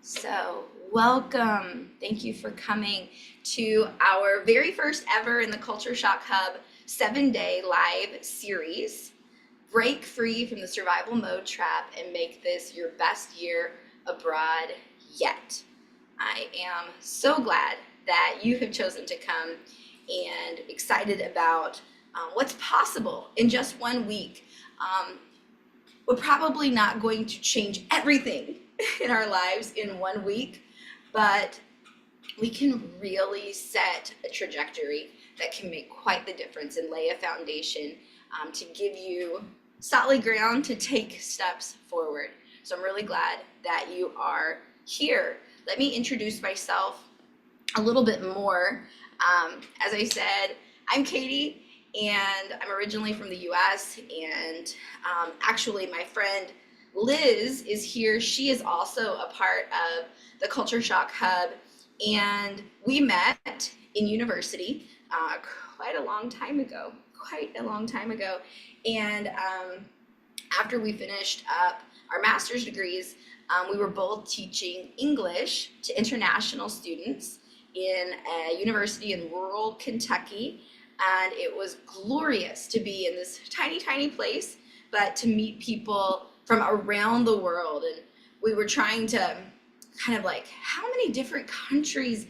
So, welcome. Thank you for coming to our very first ever in the Culture Shock Hub 7-day live series. Break free from the survival mode trap and make this your best year abroad yet. I am so glad that you have chosen to come and excited about what's possible in just 1 week. We're probably not going to change everything in our lives in 1 week, but we can really set a trajectory that can make quite the difference and lay a foundation to give you solid ground to take steps forward. So I'm really glad that you are here. Let me introduce myself a little bit more. As I said, I'm Katie, and I'm originally from the US, and actually my friend Liz is here. She is also a part of the Culture Shock Hub, and we met in university quite a long time ago, and after we finished up our master's degrees, we were both teaching English to international students in a university in rural Kentucky. And it was glorious to be in this tiny place, but to meet people from around the world. And we were trying to kind of like, how many different countries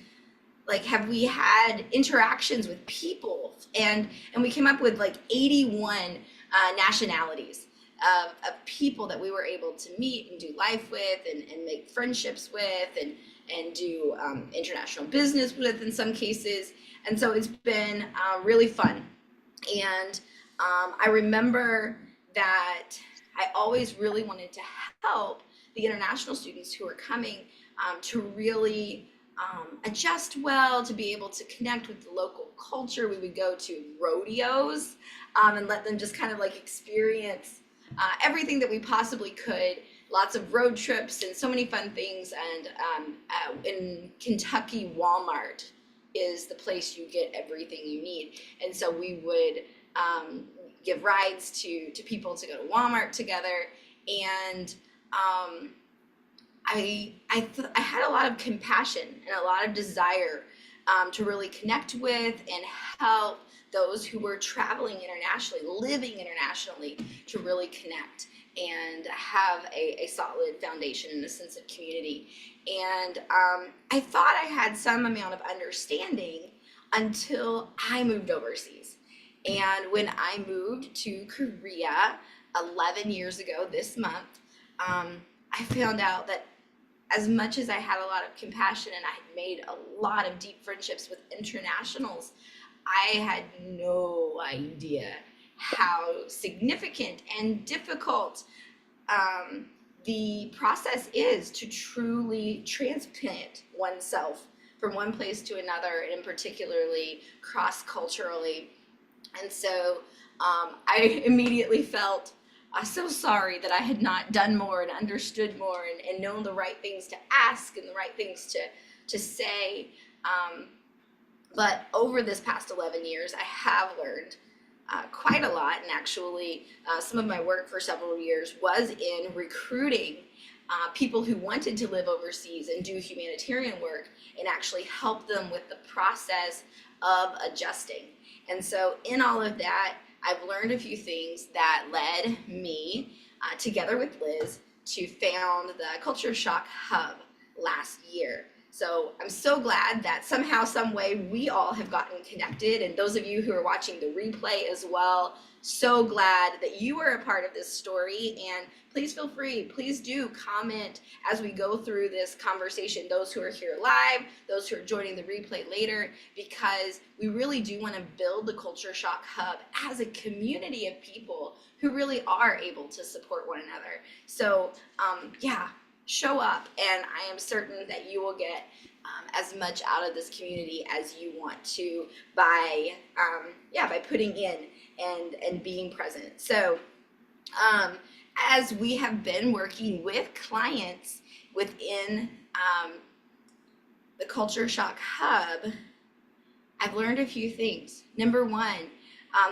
like have we had interactions with people? And we came up with like 81 nationalities of people that we were able to meet and do life with and make friendships with and do international business with in some cases. And so it's been really fun. And I remember that I always really wanted to help the international students who are coming to really adjust well, to be able to connect with the local culture. We would go to rodeos and let them just kind of like experience everything that we possibly could. Lots of road trips and so many fun things. And in Kentucky, Walmart is the place you get everything you need. And so we would give rides to people to go to Walmart together. And I had a lot of compassion and a lot of desire to really connect with and help those who were traveling internationally, living internationally, to really connect and have a solid foundation and a sense of community. And I thought I had some amount of understanding until I moved overseas. And when I moved to Korea 11 years ago this month, I found out that as much as I had a lot of compassion and I had made a lot of deep friendships with internationals, I had no idea how significant and difficult the process is to truly transplant oneself from one place to another, and particularly cross-culturally. And so I immediately felt so sorry that I had not done more and understood more and known the right things to ask and the right things to say. But over this past 11 years, I have learned quite a lot. And actually, some of my work for several years was in recruiting people who wanted to live overseas and do humanitarian work and actually help them with the process of adjusting. And so in all of that, I've learned a few things that led me, together with Liz, to found the Culture Shock Hub last year. So I'm so glad that somehow, some way, we all have gotten connected. And those of you who are watching the replay as well, so glad that you are a part of this story. And please feel free, please do comment as we go through this conversation, those who are here live, those who are joining the replay later, because we really do want to build the Culture Shock Hub as a community of people who really are able to support one another. So yeah, show up, and I am certain that you will get as much out of this community as you want to by putting in and being present. So as we have been working with clients within the Culture Shock Hub, I've learned a few things. Number one,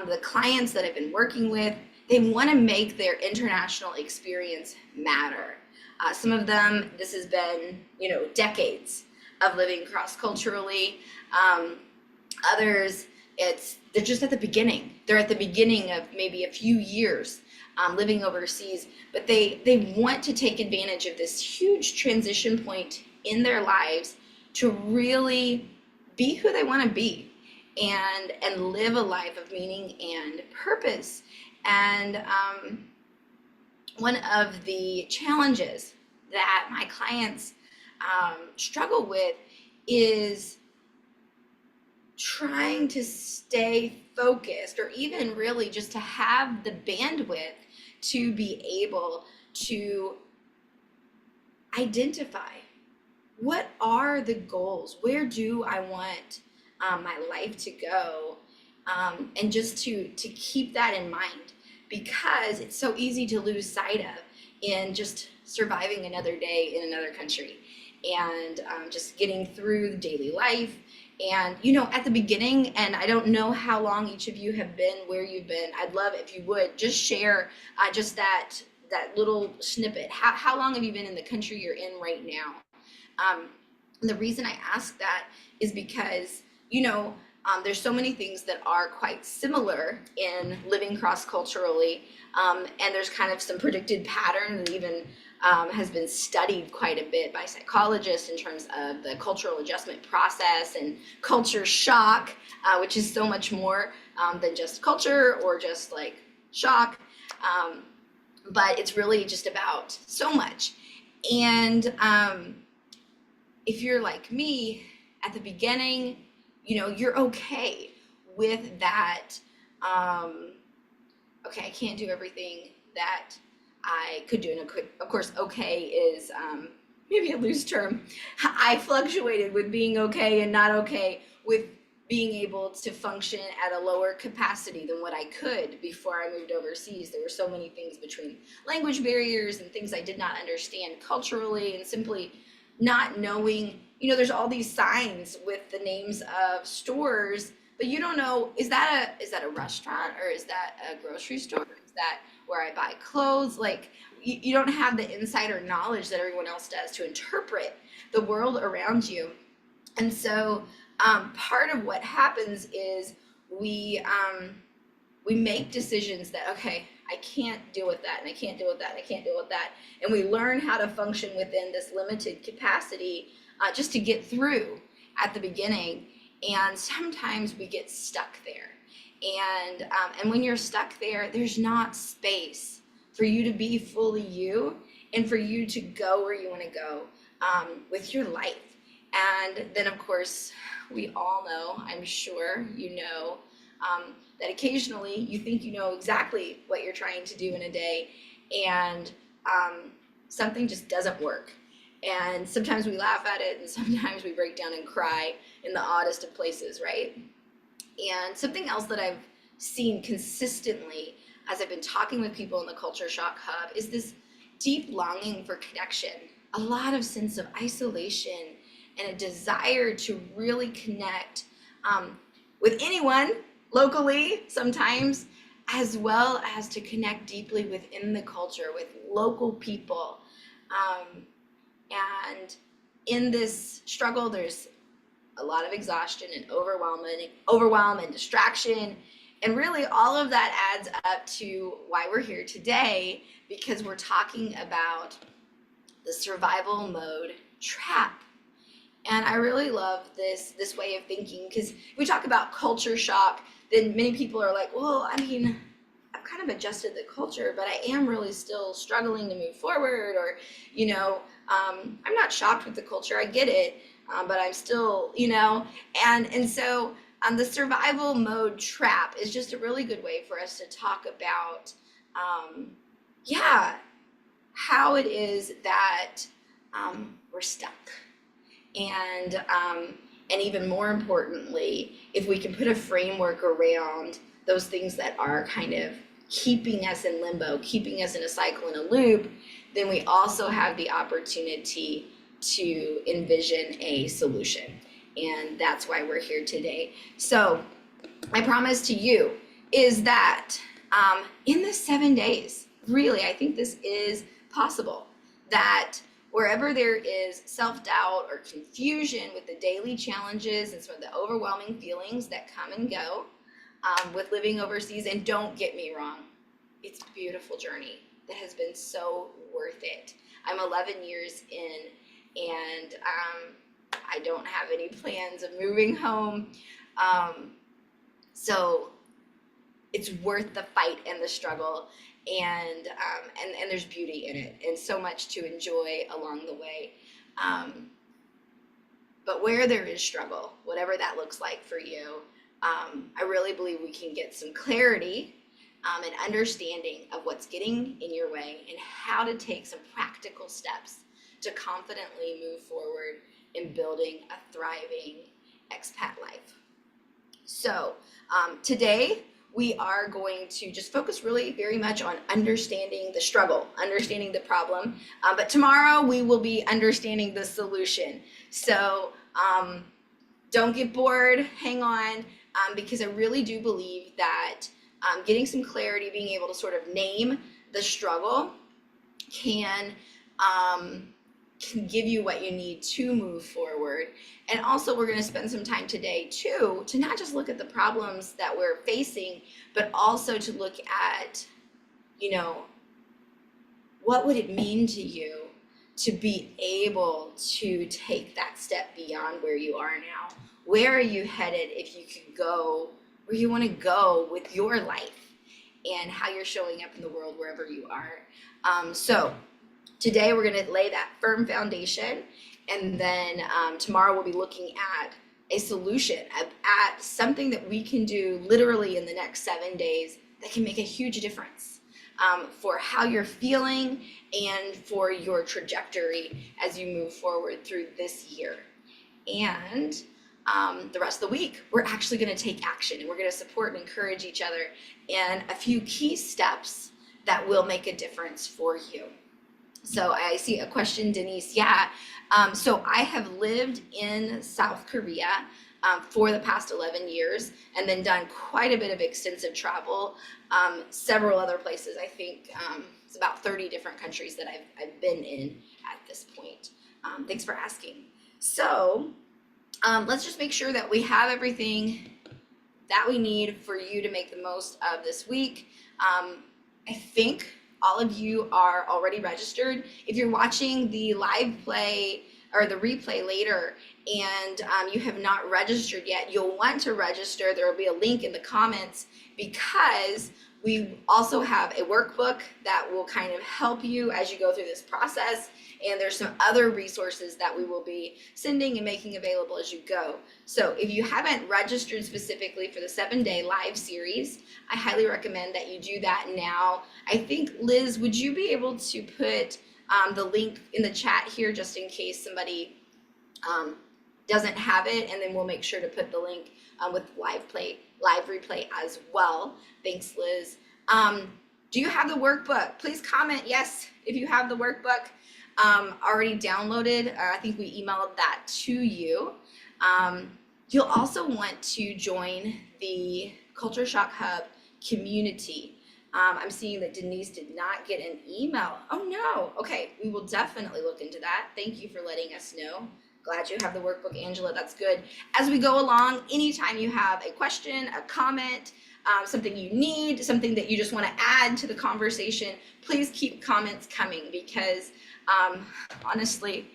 the clients that I've been working with they want to make their international experience matter. Some of them, this has been, decades of living cross-culturally. Others, they're just at the beginning. They're at the beginning of maybe a few years living overseas, but they want to take advantage of this huge transition point in their lives to really be who they want to be and live a life of meaning and purpose. And one of the challenges that my clients struggle with is trying to stay focused, or even really just to have the bandwidth to be able to identify what are the goals, where do I want my life to go, and just to keep that in mind, because it's so easy to lose sight of in just surviving another day in another country, and just getting through the daily life. And at the beginning, and I don't know how long each of you have been where you've been, I'd love if you would just share just that little snippet. How long have you been in the country you're in right now? And the reason I ask that is because there's so many things that are quite similar in living cross-culturally, and there's kind of some predicted pattern that even has been studied quite a bit by psychologists in terms of the cultural adjustment process and culture shock, which is so much more than just culture or just like shock, but it's really just about so much. And if you're like me, at the beginning, you're okay with that. Okay, I can't do everything that I could do. And of course, okay is maybe a loose term. I fluctuated with being okay and not okay with being able to function at a lower capacity than what I could before I moved overseas. There were so many things between language barriers and things I did not understand culturally, and simply not knowing, there's all these signs with the names of stores, but you don't know, is that a restaurant, or is that a grocery store? Is that where I buy clothes? Like, you don't have the insider knowledge that everyone else does to interpret the world around you. And so part of what happens is we make decisions that, okay, I can't deal with that, and I can't deal with that, and I can't deal with that. And we learn how to function within this limited capacity just to get through at the beginning. And sometimes we get stuck there. And when you're stuck there, there's not space for you to be fully you and for you to go where you want to go with your life. And then, of course, we all know, I'm sure that occasionally you think you know exactly what you're trying to do in a day, and something just doesn't work. And sometimes we laugh at it, and sometimes we break down and cry in the oddest of places, right? And something else that I've seen consistently as I've been talking with people in the Culture Shock Hub is this deep longing for connection, a lot of sense of isolation, and a desire to really connect with anyone locally sometimes, as well as to connect deeply within the culture with local people. And in this struggle, there's a lot of exhaustion and overwhelm and distraction. And really all of that adds up to why we're here today, because we're talking about the survival mode trap. And I really love this way of thinking, because we talk about culture shock, then many people are like, well, I mean, I've kind of adjusted the culture, but I am really still struggling to move forward, or, I'm not shocked with the culture, I get it, but I'm still, and so the survival mode trap is just a really good way for us to talk about, how it is that we're stuck. And even more importantly, if we can put a framework around those things that are kind of keeping us in limbo, keeping us in a cycle, in a loop, then we also have the opportunity to envision a solution. And that's why we're here today. So my promise to you is that in the 7 days. Really, I think this is possible, that wherever there is self-doubt or confusion with the daily challenges and some of the overwhelming feelings that come and go with living overseas, and don't get me wrong, it's a beautiful journey that has been so worth it. I'm 11 years in, and I don't have any plans of moving home. So it's worth the fight and the struggle, and there's beauty in it, and so much to enjoy along the way. But where there is struggle, whatever that looks like for you, I really believe we can get some clarity and understanding of what's getting in your way, and how to take some practical steps to confidently move forward in building a thriving expat life. So today we are going to just focus really very much on understanding the struggle, understanding the problem, but tomorrow we will be understanding the solution. So don't get bored, hang on, because I really do believe that getting some clarity, being able to sort of name the struggle can give you what you need to move forward. And also, we're going to spend some time today too to not just look at the problems that we're facing, but also to look at, what would it mean to you to be able to take that step beyond where you are now? Where are you headed if you could go where you want to go with your life, and how you're showing up in the world wherever you are? So today we're going to lay that firm foundation, and then tomorrow we'll be looking at a solution, at something that we can do literally in the next 7 days that can make a huge difference for how you're feeling and for your trajectory as you move forward through this year. And the rest of the week, we're actually going to take action, and we're going to support and encourage each other in a few key steps that will make a difference for you. So I see a question, Denise. Yeah. So I have lived in South Korea for the past 11 years, and then done quite a bit of extensive travel, several other places. I think it's about 30 different countries that I've been in at this point. Thanks for asking. So let's just make sure that we have everything that we need for you to make the most of this week. I think all of you are already registered. If you're watching the live play or the replay later, and you have not registered yet, you'll want to register. There will be a link in the comments, because we also have a workbook that will kind of help you as you go through this process. And there's some other resources that we will be sending and making available as you go. So if you haven't registered specifically for the 7-day live series, I highly recommend that you do that now. I think, Liz, would you be able to put the link in the chat here, just in case somebody doesn't have it, and then we'll make sure to put the link with live replay as well. Thanks, Liz. Do you have the workbook? Please comment yes if you have the workbook already downloaded. I think we emailed that to you. You'll also want to join the Culture Shock Hub community. I'm seeing that Denise did not get an email. Oh no. Okay, we will definitely look into that. Thank you for letting us know. Glad you have the workbook, Angela. That's good. As we go along, anytime you have a question, a comment, something you need, something that you just want to add to the conversation, please keep comments coming, because honestly,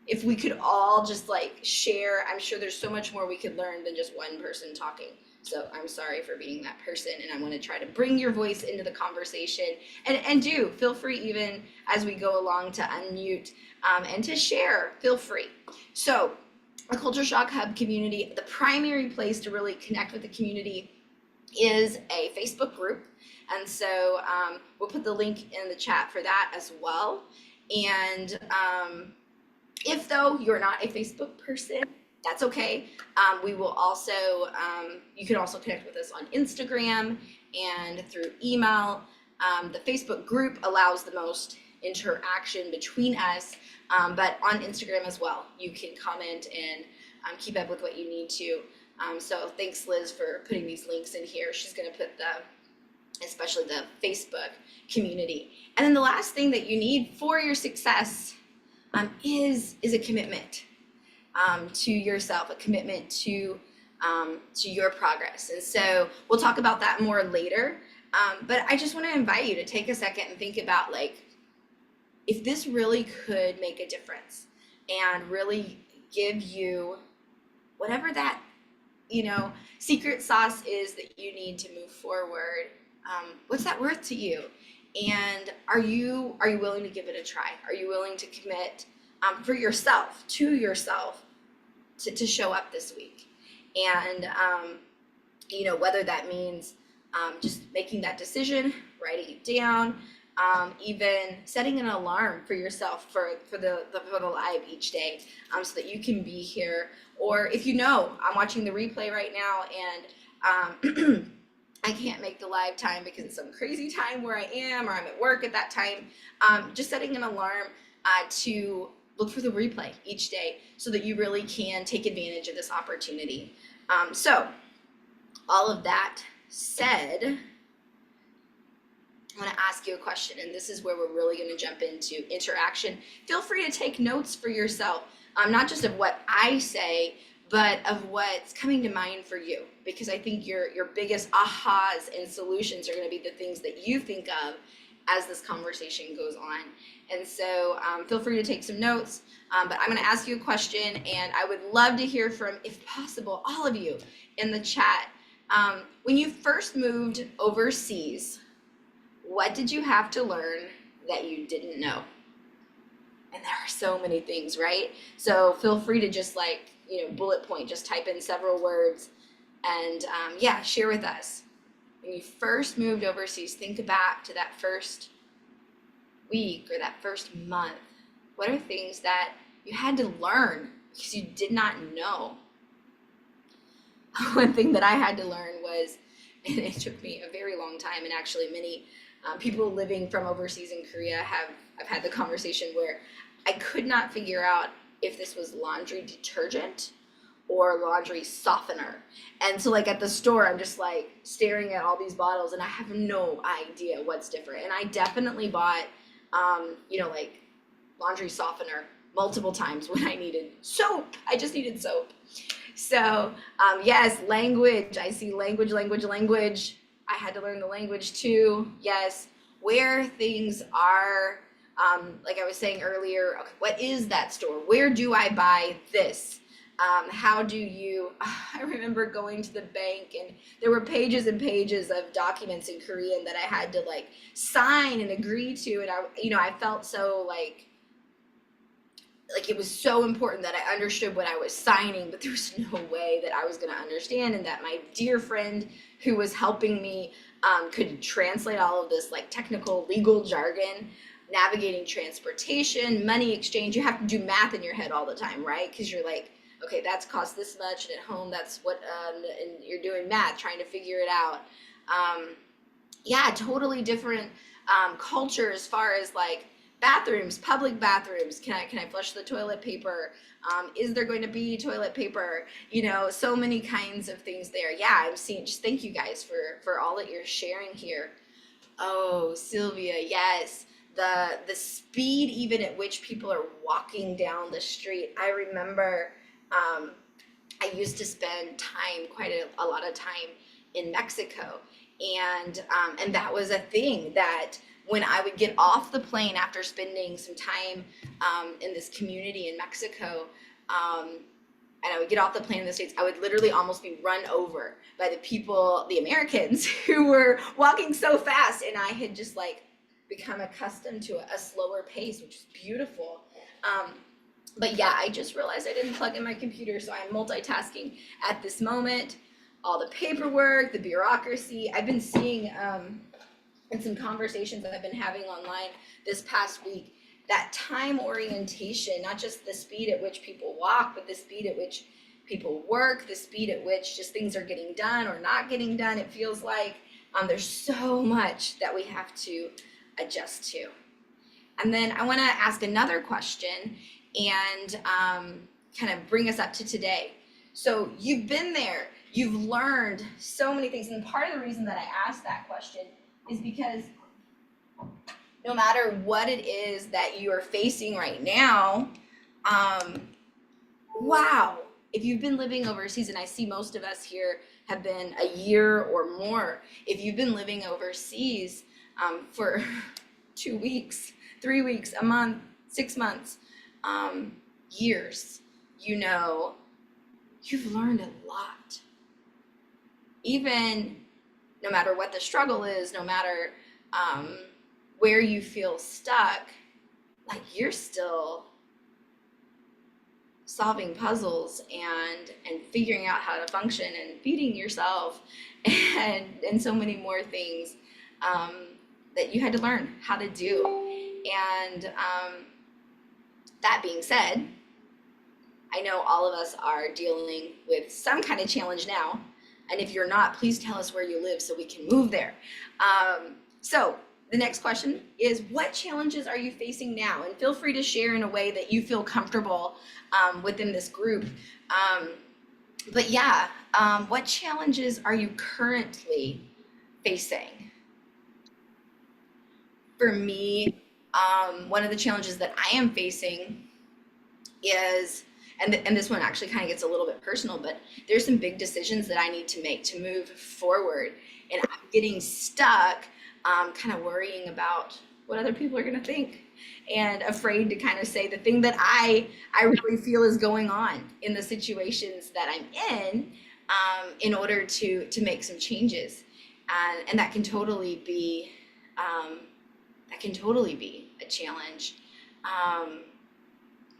if we could all just share, I'm sure there's so much more we could learn than just one person talking. So I'm sorry for being that person, and I want to try to bring your voice into the conversation, and do feel free, even as we go along, to unmute and to share. Feel free. So the Culture Shock Hub community, the primary place to really connect with the community is a Facebook group. And so we'll put the link in the chat for that as well. And if though you're not a Facebook person, that's okay. We will also, you can also connect with us on Instagram and through email. The Facebook group allows the most interaction between us, but on Instagram as well, you can comment and keep up with what you need to. So thanks, Liz, for putting these links in here. She's going to put especially the Facebook community. And then the last thing that you need for your success is a commitment to yourself, a commitment to your progress. And so we'll talk about that more later. But I just want to invite you to take a second and think about, like, if this really could make a difference and really give you whatever that, secret sauce is that you need to move forward, what's that worth to you? And are you willing to give it a try? Are you willing to commit for yourself, to yourself, to show up this week? And whether that means just making that decision, writing it down, even setting an alarm for yourself for the live each day, so that you can be here. Or if I'm watching the replay right now and I can't make the live time because it's some crazy time where I am, or I'm at work at that time, just setting an alarm to look for the replay each day so that you really can take advantage of this opportunity. So all of that said, I want to ask you a question, and this is where we're really going to jump into interaction. Feel free to take notes for yourself, not just of what I say, but of what's coming to mind for you, because I think your biggest ahas and solutions are going to be the things that you think of as this conversation goes on. And so feel free to take some notes, but I'm going to ask you a question, and I would love to hear from, if possible, all of you in the chat. When you first moved overseas, what did you have to learn that you didn't know? And there are so many things, right? So feel free to just bullet point, just type in several words and share with us. When you first moved overseas, think back to that first week or that first month. What are things that you had to learn because you did not know? One thing that I had to learn was, and it took me a very long time, and actually many people living from overseas in Korea I've had the conversation where I could not figure out if this was laundry detergent or laundry softener. And so at the store, I'm just staring at all these bottles and I have no idea what's different. And I definitely bought, laundry softener multiple times when I needed soap. I just needed soap. So yes, language. I see language. I had to learn the language too. Yes, where things are, like I was saying earlier, okay, what is that store? Where do I buy this? How do you, I remember going to the bank and there were pages and pages of documents in Korean that I had to sign and agree to. And I felt so like it was so important that I understood what I was signing, but there was no way that I was going to understand, and that my dear friend who was helping me could translate all of this technical legal jargon, navigating transportation, money exchange. You have to do math in your head all the time, right? Because you're okay, that's cost this much, and at home that's what, and you're doing math, trying to figure it out. Totally different culture as far as bathrooms, public bathrooms. Can I flush the toilet paper? Is there going to be toilet paper? So many kinds of things there. I'm seeing, just thank you guys for all that you're sharing here. Oh, Sylvia, yes. The speed even at which people are walking down the street. I remember I used to spend quite a lot of time in Mexico, and that was a thing that when I would get off the plane after spending some time in this community in Mexico, and I would get off the plane in the States, I would literally almost be run over by the people, the Americans, who were walking so fast, and I had just become accustomed to a slower pace, which is beautiful. But I just realized I didn't plug in my computer, so I'm multitasking at this moment. All the paperwork, the bureaucracy. I've been seeing in some conversations that I've been having online this past week, that time orientation, not just the speed at which people walk, but the speed at which people work, the speed at which just things are getting done or not getting done. It feels like there's so much that we have to adjust to. And then I want to ask another question and kind of bring us up to today. So you've been there, you've learned so many things. And part of the reason that I asked that question is because no matter what it is that you are facing right now, um, wow, if you've been living overseas, and I see most of us here have been a year or more, if you've been living overseas for 2 weeks, 3 weeks, a month, 6 months, um, years, you know, you've learned a lot. Even no matter what the struggle is, no matter um, where you feel stuck, like you're still solving puzzles and figuring out how to function and feeding yourself and so many more things um, that you had to learn how to do. And that being said, I know all of us are dealing with some kind of challenge now. And if you're not, please tell us where you live so we can move there. So the next question is, what challenges are you facing now? And feel free to share in a way that you feel comfortable within this group. But yeah, what challenges are you currently facing? For me, one of the challenges that I am facing is, and this one actually kind of gets a little bit personal, but there's some big decisions that I need to make to move forward. And I'm getting stuck, kind of worrying about what other people are going to think and afraid to kind of say the thing that I really feel is going on in the situations that I'm in order to make some changes. And that can totally be, a challenge.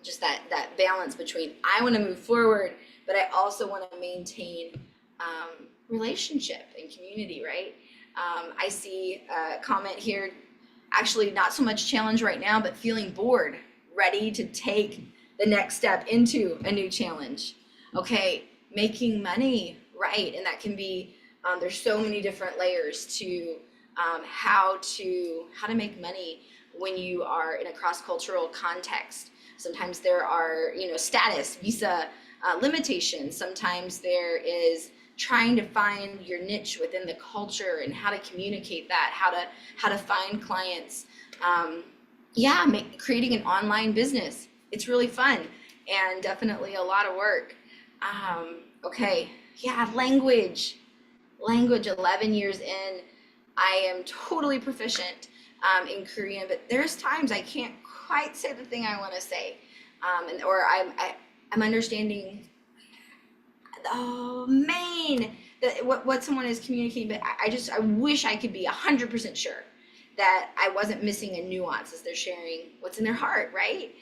Just that balance between I want to move forward, but I also want to maintain relationship and community, right? I see a comment here, actually not so much challenge right now, but feeling bored, ready to take the next step into a new challenge. Okay, making money, right? And that can be, there's so many different layers to how to make money when you are in a cross-cultural context. Sometimes there are, status, visa limitations. Sometimes there is trying to find your niche within the culture and how to communicate that, how to find clients. Creating an online business. It's really fun and definitely a lot of work. Language. 11 years in, I am totally proficient in Korean, but there's times I can't quite say the thing I want to say, or I'm understanding what someone is communicating, but I wish I could be 100% sure that I wasn't missing a nuance as they're sharing what's in their heart, right?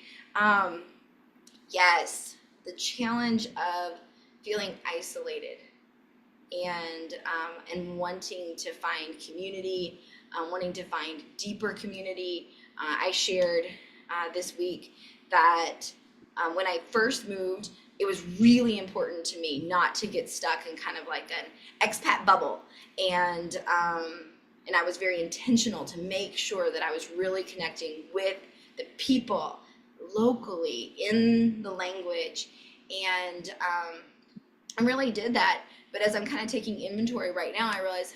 Yes, the challenge of feeling isolated and wanting to find community, wanting to find deeper community. I shared this week that when I first moved, it was really important to me not to get stuck in kind of like an expat bubble, and I was very intentional to make sure that I was really connecting with the people locally in the language, and I really did that. But as I'm kind of taking inventory right now, I realize,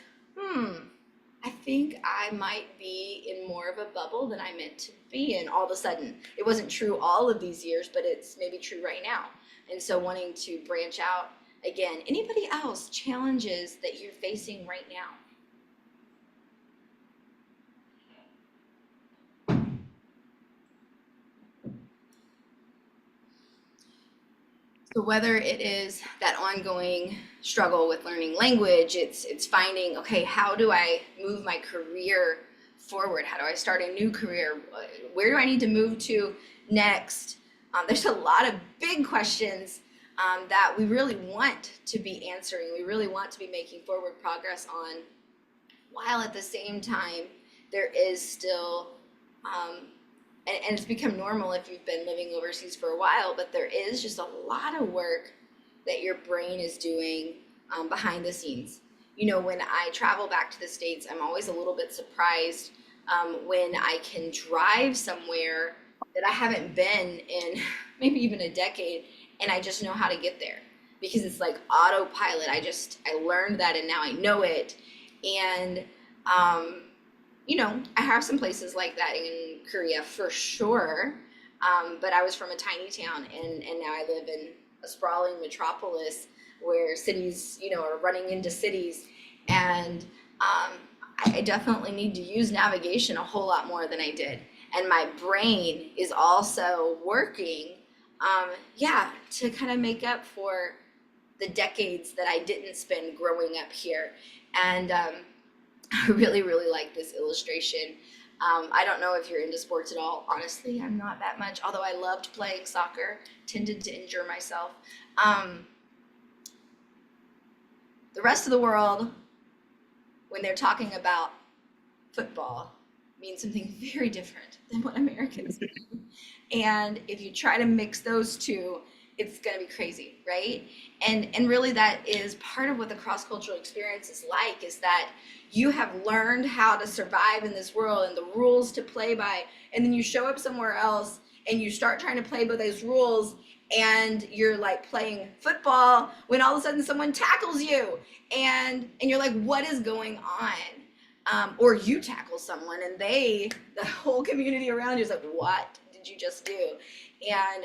I think I might be in more of a bubble than I meant to be in all of a sudden. It wasn't true all of these years, but it's maybe true right now. And so wanting to branch out again. Anybody else challenges that you're facing right now? So whether it is that ongoing struggle with learning language, it's finding, okay, how do I move my career forward? How do I start a new career? Where do I need to move to next? There's a lot of big questions that we really want to be answering. We really want to be making forward progress on, while at the same time, there is still and it's become normal if you've been living overseas for a while, but there is just a lot of work that your brain is doing behind the scenes. When I travel back to the States, I'm always a little bit surprised when I can drive somewhere that I haven't been in maybe even a decade, and I just know how to get there because it's like autopilot. I learned that and now I know it. And I have some places like that in Korea for sure. But I was from a tiny town, and now I live in a sprawling metropolis where cities, are running into cities. And I definitely need to use navigation a whole lot more than I did. And my brain is also working, to kind of make up for the decades that I didn't spend growing up here. And I really, really like this illustration. I don't know if you're into sports at all. Honestly, I'm not that much, although I loved playing soccer, tended to injure myself. Um, the rest of the world, when they're talking about football, means something very different than what Americans do. And if you try to mix those two, it's going to be crazy, right? And really that is part of what the cross-cultural experience is like, is that you have learned how to survive in this world and the rules to play by, and then you show up somewhere else and you start trying to play by those rules, and you're like playing football when all of a sudden someone tackles you, and you're like, what is going on? Or you tackle someone and the whole community around you is like, what did you just do? And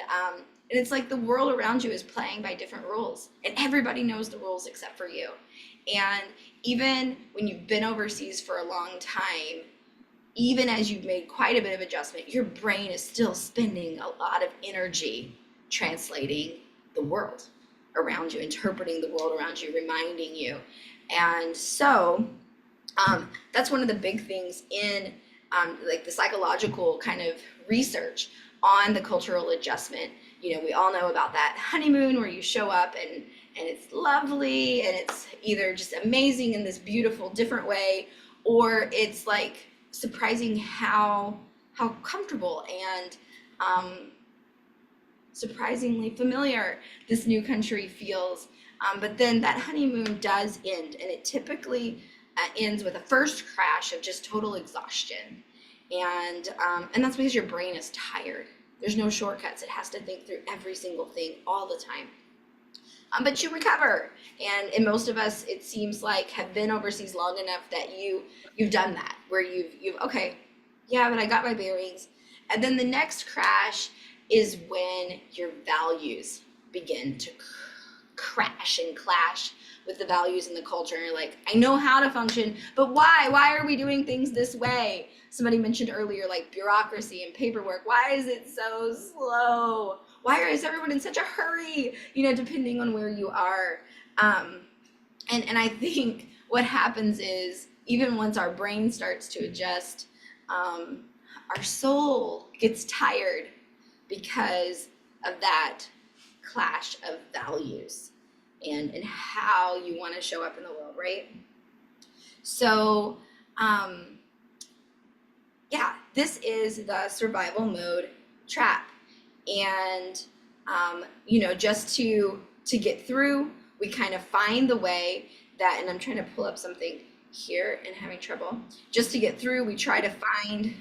it's like the world around you is playing by different rules, and everybody knows the rules except for you. And even when you've been overseas for a long time, even as you've made quite a bit of adjustment, your brain is still spending a lot of energy translating the world around you, interpreting the world around you, reminding you. And so that's one of the big things in like the psychological kind of research on the cultural adjustment. We all know about that honeymoon where you show up and it's lovely and it's either just amazing in this beautiful different way, or it's like surprising how comfortable and surprisingly familiar this new country feels. But then that honeymoon does end, and it typically ends with a first crash of just total exhaustion. And that's because your brain is tired. There's no shortcuts. It has to think through every single thing all the time. But you recover, and most of us, it seems like, have been overseas long enough that you've done that, where you've okay, yeah, but I got my bearings. And then the next crash is when your values begin to crash and clash with the values and the culture, and you're like, I know how to function, but why are we doing things this way? Somebody mentioned earlier, like bureaucracy and paperwork. Why is it so slow? Why is everyone in such a hurry? Depending on where you are. And I think what happens is, even once our brain starts to adjust, our soul gets tired because of that clash of values and how you want to show up in the world, right? So, this is the survival mode trap. And, just to get through, we kind of find the way that, and I'm trying to pull up something here and having trouble. Just to get through, we try to find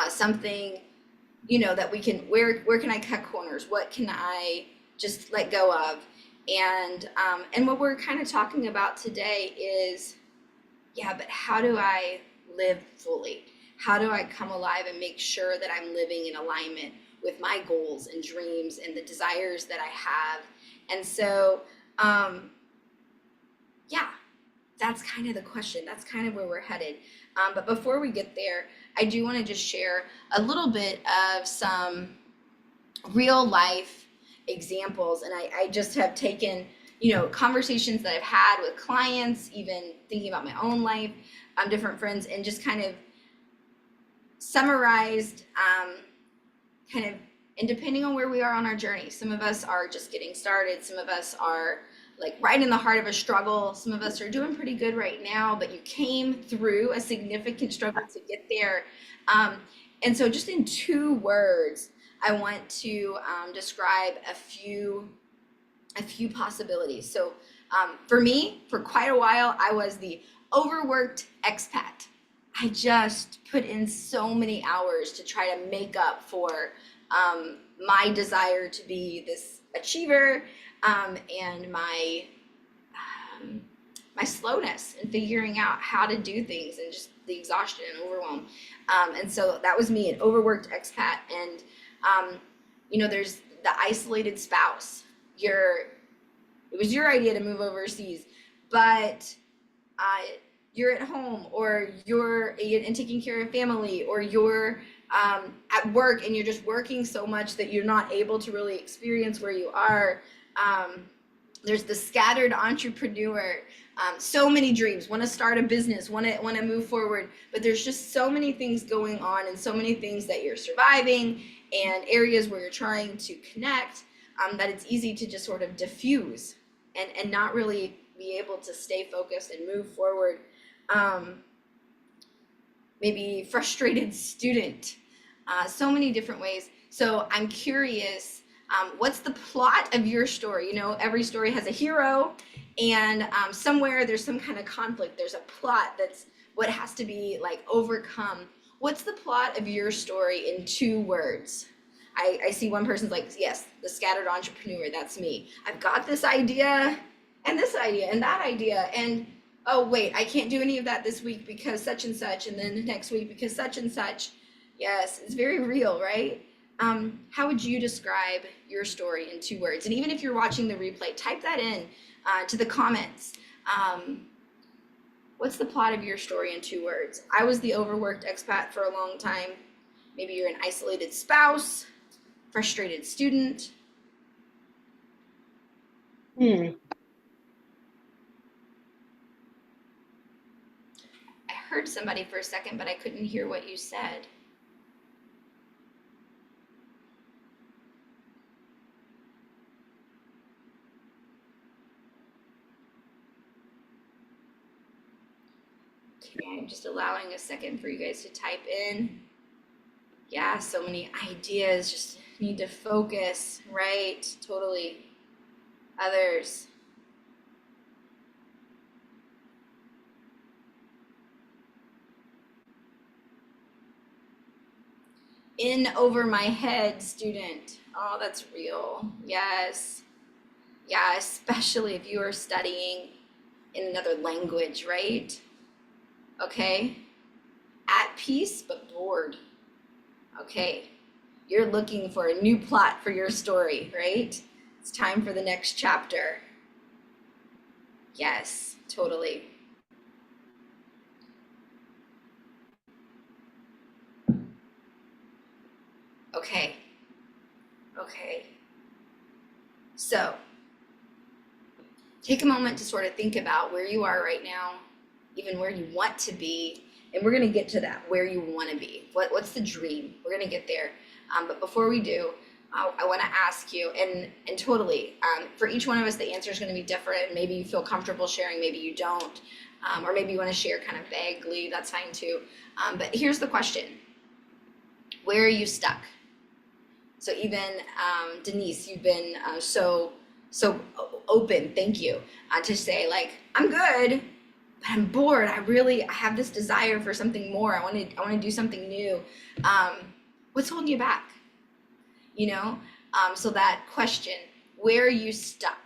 something, that we can, where can I cut corners? What can I just let go of? And what we're kind of talking about today is, but how do I live fully? How do I come alive and make sure that I'm living in alignment with my goals and dreams and the desires that I have? And so, that's kind of the question. That's kind of where we're headed. But before we get there, I do want to just share a little bit of some real life examples. And I just have taken, conversations that I've had with clients, even thinking about my own life, different friends, and just kind of summarized, and depending on where we are on our journey, some of us are just getting started. Some of us are like right in the heart of a struggle. Some of us are doing pretty good right now, but you came through a significant struggle to get there. And so just in 2 words, I want to describe a few possibilities. So for me, for quite a while, I was the overworked expat. I just put in so many hours to try to make up for my desire to be this achiever, and my slowness in figuring out how to do things, and just the exhaustion and overwhelm. And so that was me, an overworked expat. And there's the isolated spouse. It was your idea to move overseas, but you're at home, or you're and taking care of family, or you're at work and you're just working so much that you're not able to really experience where you are. There's the scattered entrepreneur, so many dreams, want to start a business, want to move forward, but there's just so many things going on, and so many things that you're surviving, and areas where you're trying to connect, that it's easy to just sort of diffuse and not really be able to stay focused and move forward. Maybe frustrated student, so many different ways. So I'm curious, what's the plot of your story? Every story has a hero, and somewhere there's some kind of conflict. There's a plot that's what has to be like overcome. What's the plot of your story in 2 words? I see one person's like, yes, the scattered entrepreneur, that's me. I've got this idea and this idea and that idea, and oh wait, I can't do any of that this week because such and such, and then next week because such and such. Yes, it's very real, right? How would you describe your story in 2 words? And even if you're watching the replay, type that in to the comments. What's the plot of your story in 2 words? I was the overworked expat for a long time. Maybe you're an isolated spouse, frustrated student. I heard somebody for a second, but I couldn't hear what you said. Okay, I'm just allowing a second for you guys to type in. Yeah, so many ideas, just need to focus, right? Totally. Others. In over my head, student. Oh, that's real. Yes. Yeah, especially if you are studying in another language, right? Okay. At peace, but bored. Okay. You're looking for a new plot for your story, right? It's time for the next chapter. Yes, totally. Okay. Okay. So, take a moment to sort of think about where you are right now, even where you want to be, and we're going to get to that, where you want to be. What's the dream? We're going to get there. But before we do, I want to ask you, and totally, for each one of us, the answer is going to be different. Maybe you feel comfortable sharing, maybe you don't, or maybe you want to share kind of vaguely, that's fine too. But here's the question. Where are you stuck? So even Denise, you've been so open, thank you, to say like, I'm good, but I'm bored. I have this desire for something more. I want to do something new. What's holding you back? So that question, where are you stuck?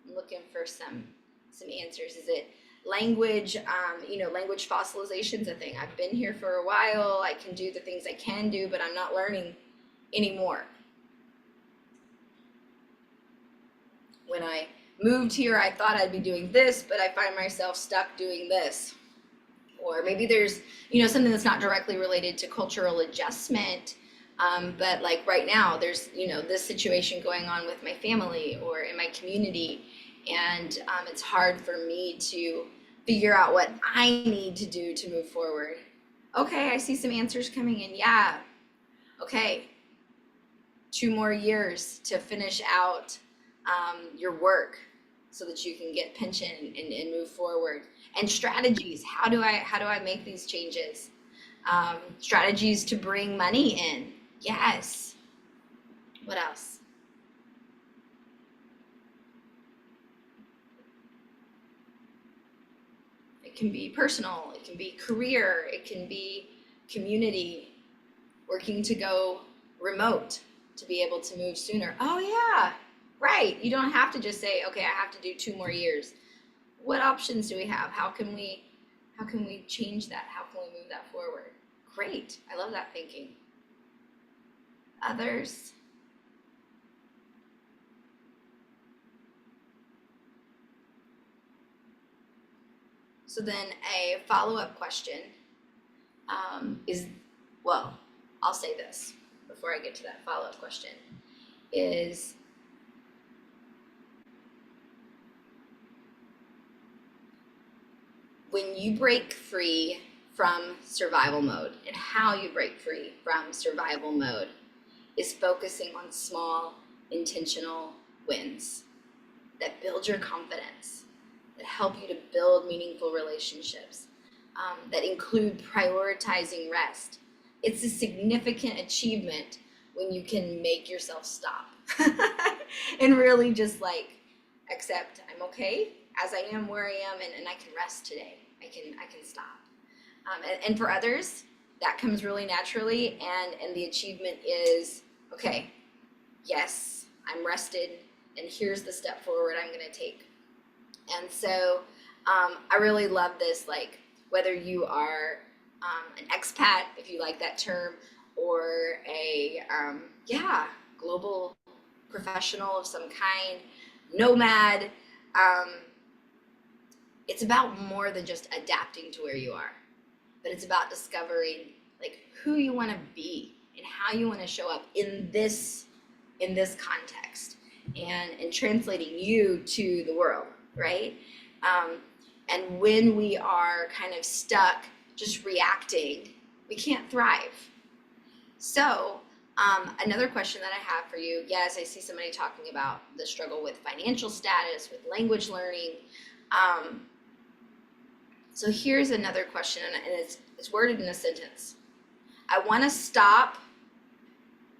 I'm looking for some answers. Is it language? Language fossilization is a thing. I've been here for a while. I can do the things I can do, but I'm not learning anymore. When I moved here, I thought I'd be doing this, but I find myself stuck doing this. Or maybe there's, something that's not directly related to cultural adjustment, but like right now, there's, this situation going on with my family or in my community, and it's hard for me to figure out what I need to do to move forward. Okay, I see some answers coming in. Yeah. Okay. 2 more years to finish out your work so that you can get pension and move forward. And strategies. How do I make these changes? Strategies to bring money in. Yes. What else? It can be personal, it can be career, it can be community, working to go remote to be able to move sooner. Oh yeah, right. You don't have to just say, okay, I have to do 2 more years. What options do we have? How can we change that? How can we move that forward? Great. I love that thinking. Others? So then a follow-up question is, well, I'll say this before I get to that follow-up question, is when you break free from survival mode, and how you break free from survival mode is focusing on small, intentional wins that build your confidence, that help you to build meaningful relationships, that include prioritizing rest. It's a significant achievement when you can make yourself stop and really just like accept I'm okay as I am where I am, and I can rest today. I can stop. And for others, that comes really naturally, and the achievement is, okay, yes, I'm rested, and here's the step forward I'm gonna take. And so I really love this, like whether you are an expat, if you like that term, or a global professional of some kind, nomad. It's about more than just adapting to where you are, but it's about discovering like who you want to be and how you want to show up in this context, and translating you to the world, right? And when we are kind of stuck just reacting, we can't thrive. So another question that I have for you, yes, I see somebody talking about the struggle with financial status, with language learning. So here's another question, and it's worded in a sentence. I want to stop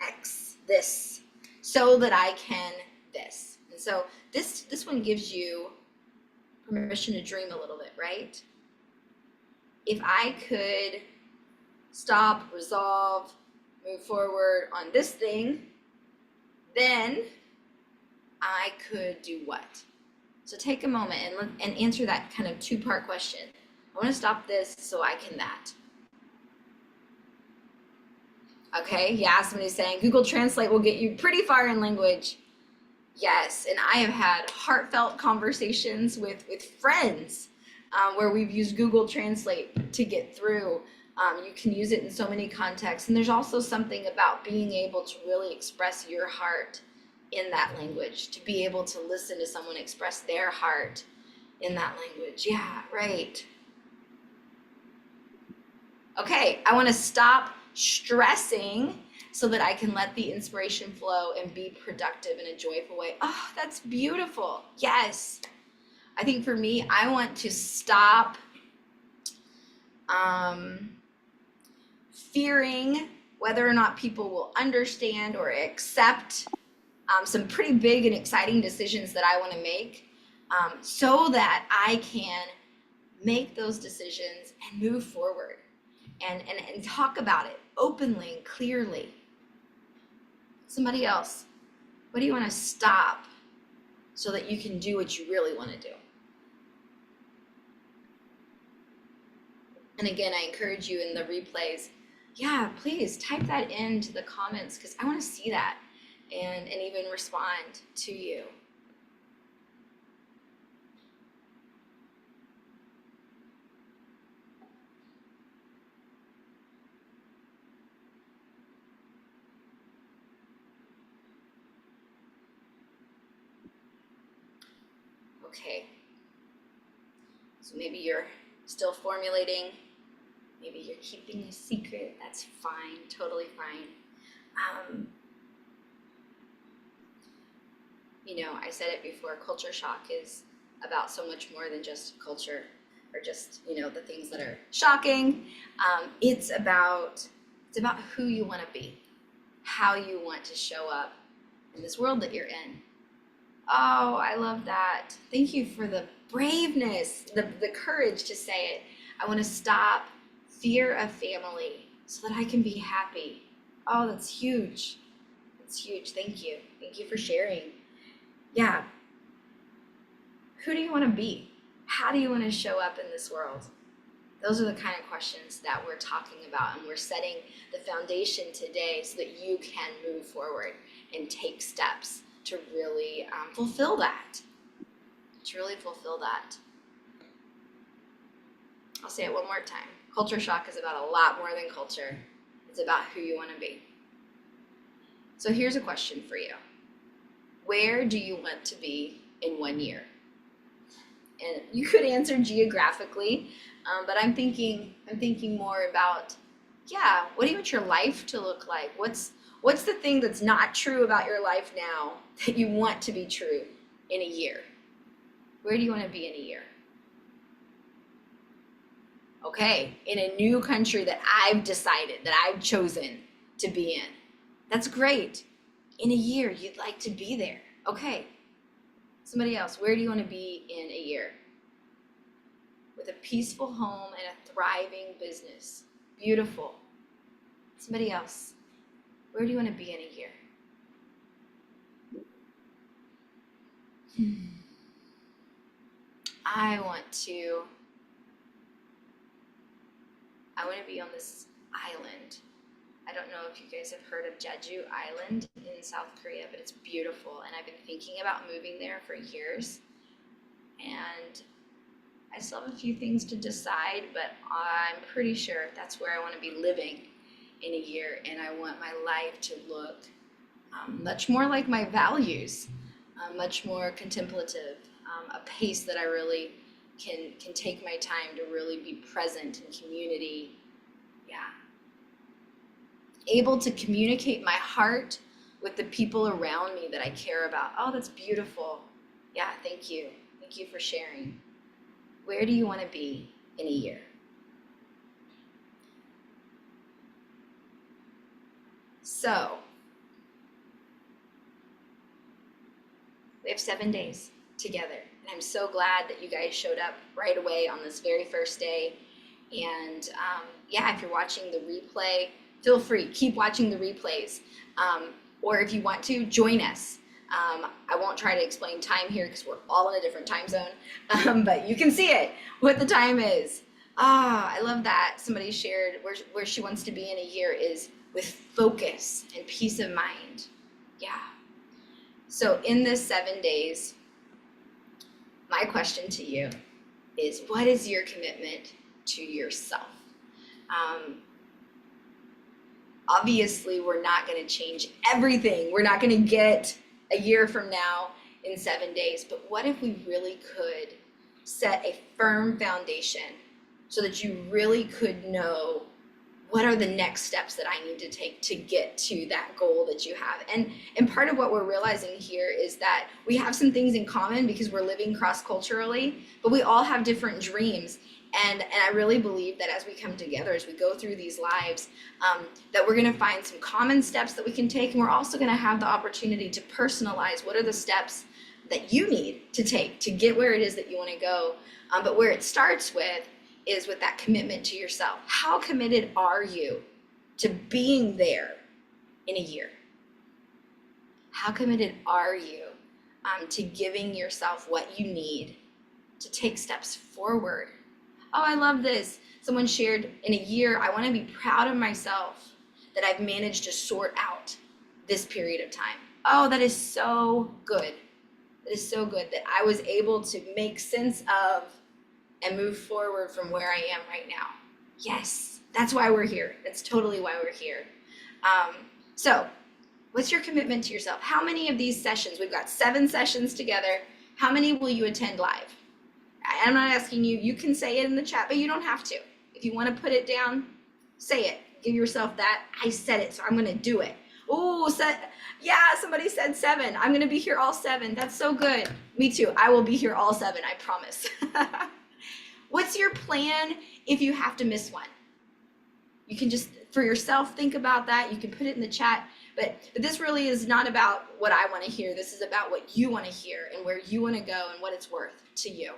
X this so that I can this. And so this one gives you permission to dream a little bit, right? If I could stop, resolve, move forward on this thing, then I could do what? So take a moment and answer that kind of two-part question. I want to stop this so I can that. Okay, yeah, somebody's saying Google Translate will get you pretty far in language. Yes, and I have had heartfelt conversations with friends where we've used Google Translate to get through. You can use it in so many contexts, and there's also something about being able to really express your heart in that language, to be able to listen to someone express their heart in that language. Yeah, right. Okay, I want to stop stressing so that I can let the inspiration flow and be productive in a joyful way. Oh, that's beautiful. Yes. I think for me, I want to stop fearing whether or not people will understand or accept some pretty big and exciting decisions that I want to make, so that I can make those decisions and move forward and talk about it openly and clearly. Somebody else, what do you want to stop so that you can do what you really want to do? And again, I encourage you in the replays, yeah, please type that into the comments, because I want to see that and even respond to you. Okay, so maybe you're still formulating, maybe you're keeping a secret. That's fine, totally fine. I said it before, culture shock is about so much more than just culture or just, the things that are shocking. It's about who you want to be, how you want to show up in this world that you're in. Oh, I love that. Thank you for the braveness, the courage to say it. I want to stop fear of family so that I can be happy. Oh, that's huge. That's huge. Thank you. Thank you for sharing. Yeah. Who do you want to be? How do you want to show up in this world? Those are the kind of questions that we're talking about, and we're setting the foundation today so that you can move forward and take steps to really fulfill that. To really fulfill that. I'll say it one more time. Culture shock is about a lot more than culture. It's about who you want to be. So here's a question for you. Where do you want to be in 1 year? And you could answer geographically, but I'm thinking more about, what do you want your life to look like? What's the thing that's not true about your life now that you want to be true in a year? Where do you want to be in a year? Okay, in a new country that I've decided, that I've chosen to be in. That's great. In a year, you'd like to be there. Okay. Somebody else, where do you want to be in a year? With a peaceful home and a thriving business. Beautiful. Somebody else, where do you want to be in a year? I want to be on this island. I don't know if you guys have heard of Jeju Island in South Korea, but it's beautiful, and I've been thinking about moving there for years. And I still have a few things to decide, but I'm pretty sure that's where I want to be living in a year, and I want my life to look much more like my values, much more contemplative, a pace that I really can take my time to really be present in community. Able to communicate my heart with the people around me that I care about. Oh, that's beautiful. Yeah, thank you. Thank you for sharing. Where do you want to be in a year? So, we have 7 days together, and I'm so glad that you guys showed up right away on this very first day. And if you're watching the replay, feel free, keep watching the replays. Or if you want to, join us. I won't try to explain time here because we're all in a different time zone, but you can see it, what the time is. I love that somebody shared where she wants to be in a year is with focus and peace of mind. Yeah. So in this 7 days, my question to you is, what is your commitment to yourself? Obviously, we're not going to change everything. We're not going to get a year from now in 7 days. But what if we really could set a firm foundation so that you really could know what are the next steps that I need to take to get to that goal that you have? And part of what we're realizing here is that we have some things in common because we're living cross-culturally, but we all have different dreams. And I really believe that as we come together, as we go through these lives, that we're going to find some common steps that we can take. And we're also going to have the opportunity to personalize what are the steps that you need to take to get where it is that you want to go. But where it starts with is with that commitment to yourself. How committed are you to being there in a year? How committed are you to giving yourself what you need to take steps forward? Oh, I love this. Someone shared, in a year, I want to be proud of myself that I've managed to sort out this period of time. Oh, that is so good. That is so good that I was able to make sense of and move forward from where I am right now. Yes, that's why we're here. That's totally why we're here. So what's your commitment to yourself? How many of these sessions, we've got 7 sessions together, how many will you attend live? I'm not asking you, you can say it in the chat, but you don't have to. If you want to put it down, say it. Give yourself that, I said it, so I'm going to do it. Oh, somebody said 7. I'm going to be here all 7. That's so good. Me too. I will be here all 7, I promise. What's your plan if you have to miss one? You can just, for yourself, think about that. You can put it in the chat. But this really is not about what I want to hear. This is about what you want to hear and where you want to go and what it's worth to you.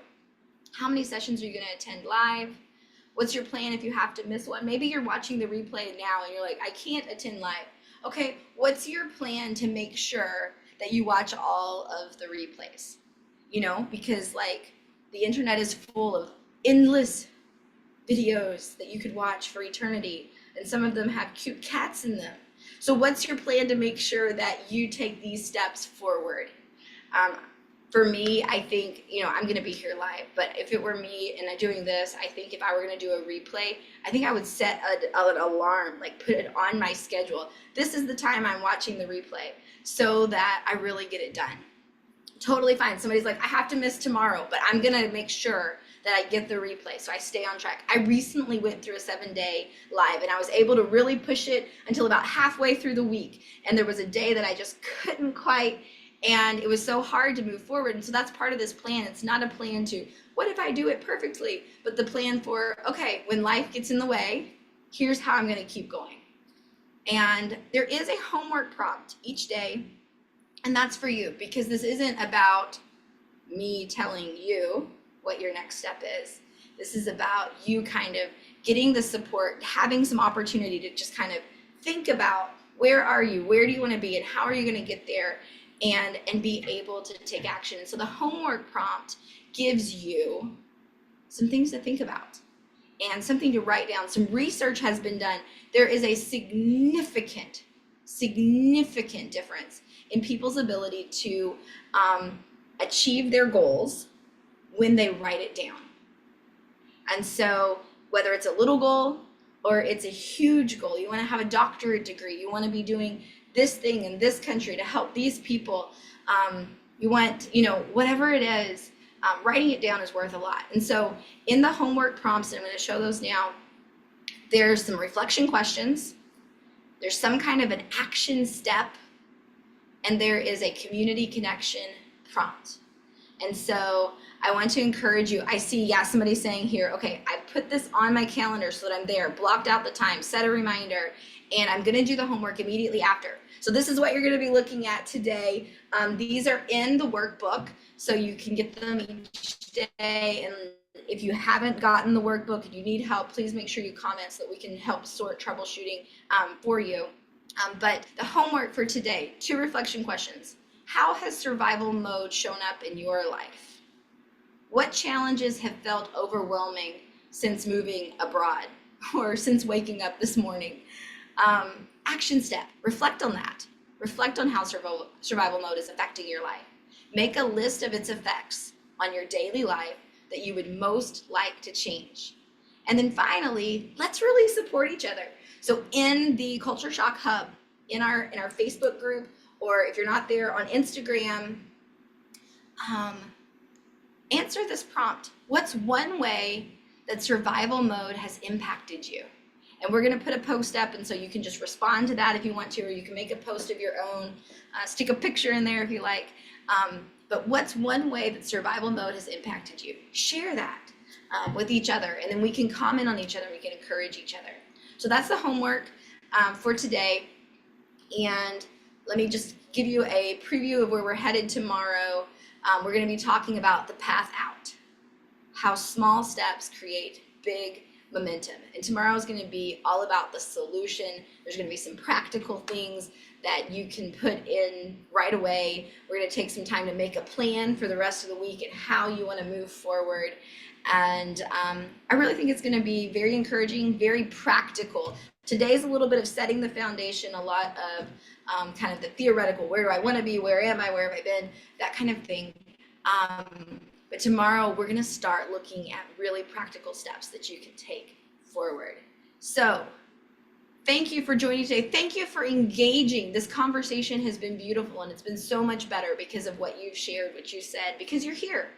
How many sessions are you going to attend live? What's your plan if you have to miss one? Maybe you're watching the replay now and you're like, I can't attend live. Okay, what's your plan to make sure that you watch all of the replays? Because The internet is full of endless videos that you could watch for eternity, and some of them have cute cats in them. So what's your plan to make sure that you take these steps forward? Um, for me, I think, I'm going to be here live, but if it were me and I'm doing this, I think if I were going to do a replay, I think I would set an alarm, like put it on my schedule. This is the time I'm watching the replay so that I really get it done. Totally fine. Somebody's like, I have to miss tomorrow, but I'm going to make sure that I get the replay so I stay on track. I recently went through a 7-day live and I was able to really push it until about halfway through the week. And there was a day that I just couldn't quite, and it was so hard to move forward. And so that's part of this plan. It's not a plan to, what if I do it perfectly? But the plan for, okay, when life gets in the way, here's how I'm going to keep going. And there is a homework prompt each day. And that's for you, because this isn't about me telling you what your next step is. This is about you kind of getting the support, having some opportunity to just kind of think about where are you, where do you want to be, and how are you going to get there, and be able to take action. So the homework prompt gives you some things to think about and something to write down. Some research has been done. There is a significant difference in people's ability to achieve their goals when they write it down. And so whether it's a little goal or it's a huge goal, you want to have a doctorate degree, you want to be doing this thing in this country to help these people, you want, whatever it is, writing it down is worth a lot. And so in the homework prompts, and I'm going to show those now, there's some reflection questions, there's some kind of an action step, and there is a community connection prompt. And so I want to encourage you. I see, somebody saying here, okay, I put this on my calendar so that I'm there, blocked out the time, set a reminder, and I'm going to do the homework immediately after. So this is what you're going to be looking at today. These are in the workbook, so you can get them each day. And if you haven't gotten the workbook and you need help, please make sure you comment so that we can help sort troubleshooting for you. But the homework for today, 2 reflection questions. How has survival mode shown up in your life? What challenges have felt overwhelming since moving abroad or since waking up this morning? Action step, reflect on that. Reflect on how survival mode is affecting your life. Make a list of its effects on your daily life that you would most like to change. And then finally, let's really support each other. So in the Culture Shock Hub, in our Facebook group, or if you're not there, on Instagram, answer this prompt. What's one way that survival mode has impacted you? And we're going to put a post up, and so you can just respond to that if you want to, or you can make a post of your own, stick a picture in there if you like. But what's one way that survival mode has impacted you? Share that with each other, and then we can comment on each other, we can encourage each other. So that's the homework for today. And let me just give you a preview of where we're headed tomorrow. We're going to be talking about the path out, how small steps create big momentum. And tomorrow is going to be all about the solution. There's going to be some practical things that you can put in right away. We're going to take some time to make a plan for the rest of the week and how you want to move forward. And I really think it's going to be very encouraging, very practical. Today's a little bit of setting the foundation, a lot of kind of the theoretical, where do I want to be, where am I, where have I been, that kind of thing. But tomorrow we're going to start looking at really practical steps that you can take forward. So thank you for joining today. Thank you for engaging. This conversation has been beautiful, and it's been so much better because of what you've shared, what you said, because you're here.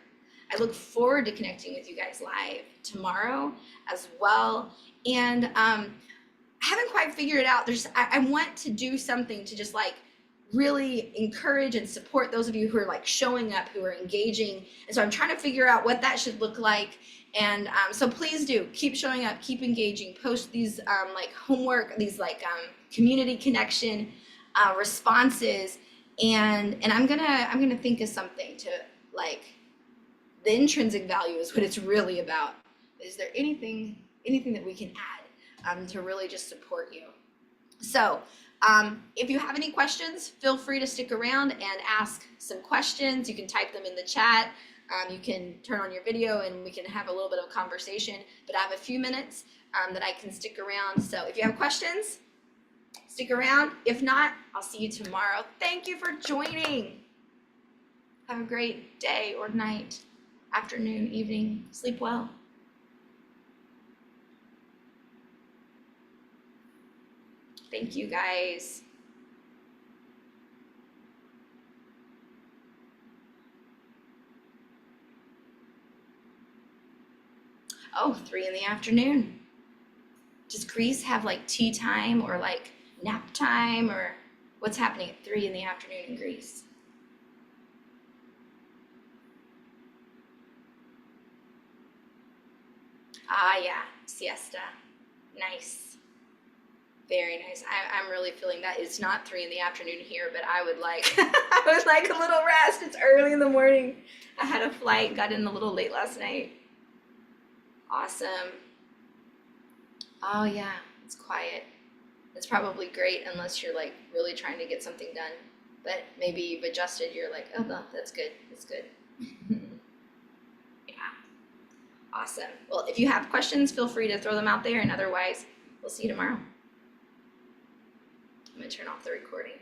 I look forward to connecting with you guys live tomorrow as well. And I haven't quite figured it out. I want to do something to just like really encourage and support those of you who are like showing up, who are engaging. And so I'm trying to figure out what that should look like. And so please do keep showing up, keep engaging, post these like homework, these like community connection responses. And I'm gonna think of something to like, the intrinsic value is what it's really about. Is there anything that we can add to really just support you? So if you have any questions, feel free to stick around and ask some questions. You can type them in the chat. You can turn on your video and we can have a little bit of a conversation, but I have a few minutes that I can stick around. So if you have questions, stick around. If not, I'll see you tomorrow. Thank you for joining. Have a great day or night, afternoon, evening. Sleep well. Thank you, guys. Oh, 3 in the afternoon. Does Greece have like tea time or like nap time, or what's happening at 3 in the afternoon in Greece? Ah, yeah, siesta. Nice. Very nice. I'm really feeling that. It's not 3 in the afternoon here, but I would like I would like a little rest. It's early in the morning. I had a flight, got in a little late last night. Awesome. Oh yeah, it's quiet. It's probably great unless you're like really trying to get something done. But maybe you've adjusted, you're like, oh no, that's good. That's good. Yeah. Awesome. Well, if you have questions, feel free to throw them out there, and otherwise, we'll see you tomorrow. I'm gonna turn off the recording.